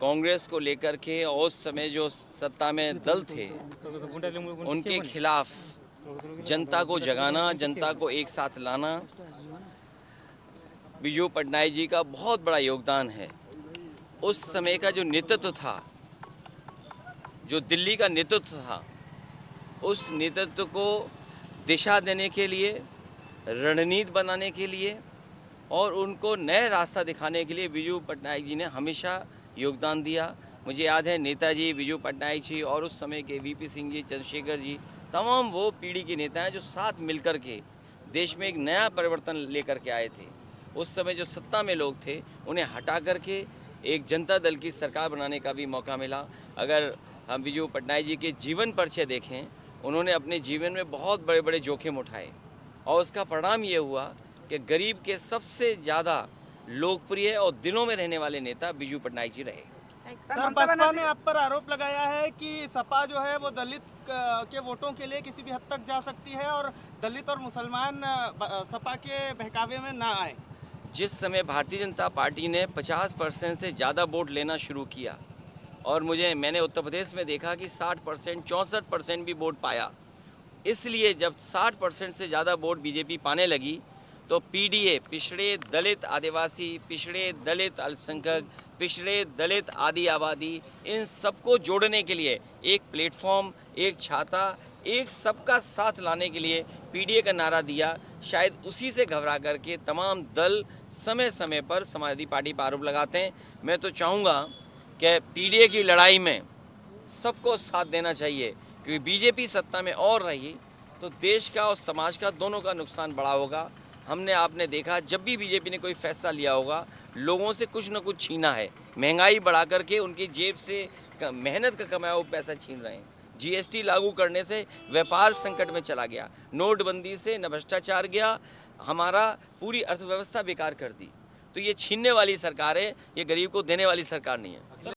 कांग्रेस को लेकर के और उस समय जो सत्ता में दल थे उनके खिलाफ जनता को जगाना, जनता को एक साथ लाना बिजू पटनायक जी का बहुत बड़ा योगदान है। उस समय का जो नेतृत्व था, जो दिल्ली का नेतृत्व था, उस नेतृत्व को दिशा देने के लिए, रणनीति बनाने के लिए और उनको नए रास्ता दिखाने के लिए बिजू पटनायक जी ने हमेशा योगदान दिया। मुझे याद है नेताजी, बिजू पटनायक जी और उस समय के वीपी सिंह जी, चंद्रशेखर जी, तमाम वो पीढ़ी के नेता हैं जो साथ मिलकर के देश में एक नया परिवर्तन लेकर के आए थे। उस समय जो सत्ता में लोग थे उन्हें हटा करके एक जनता दल की सरकार बनाने का भी मौका मिला। अगर हम बिजू पटनायक जी के जीवन परिचय देखें, उन्होंने अपने जीवन में बहुत बड़े बड़े जोखिम उठाए और उसका परिणाम ये हुआ कि गरीब के सबसे ज़्यादा लोकप्रिय और दिलों में रहने वाले नेता बिजू पटनायक जी रहे। सर, बसपा ने आप पर आरोप लगाया है कि सपा जो है वो दलित के वोटों के लिए किसी भी हद तक जा सकती है और दलित और मुसलमान सपा के बहकावे में ना आए। जिस समय भारतीय जनता पार्टी ने 50% से ज़्यादा वोट लेना शुरू किया और मैंने उत्तर प्रदेश में देखा कि 60%, 64% भी वोट पाया। इसलिए जब 60% से ज़्यादा वोट बीजेपी पाने लगी तो पीडीए, पिछड़े दलित आदिवासी, पिछड़े दलित अल्पसंख्यक, पिछड़े दलित आदि आबादी, इन सबको जोड़ने के लिए एक प्लेटफॉर्म, एक छाता, एक सबका साथ लाने के लिए पीडीए का नारा दिया। शायद उसी से घबरा करके तमाम दल समय समय पर समाजवादी पार्टी पर आरोप लगाते हैं। मैं तो चाहूँगा कि पीडीए की लड़ाई में सबको साथ देना चाहिए, क्योंकि बीजेपी सत्ता में और रही तो देश का और समाज का दोनों का नुकसान बड़ा होगा। आपने देखा जब भी बीजेपी ने कोई फैसला लिया होगा, लोगों से कुछ न कुछ छीना है। महंगाई बढ़ा करके उनकी जेब से मेहनत का कमाया हुआ पैसा छीन रहे हैं। जीएसटी लागू करने से व्यापार संकट में चला गया, नोटबंदी से न भ्रष्टाचार गया, हमारा पूरी अर्थव्यवस्था बेकार कर दी। तो ये छीनने वाली सरकार है, ये गरीब को देने वाली सरकार नहीं है।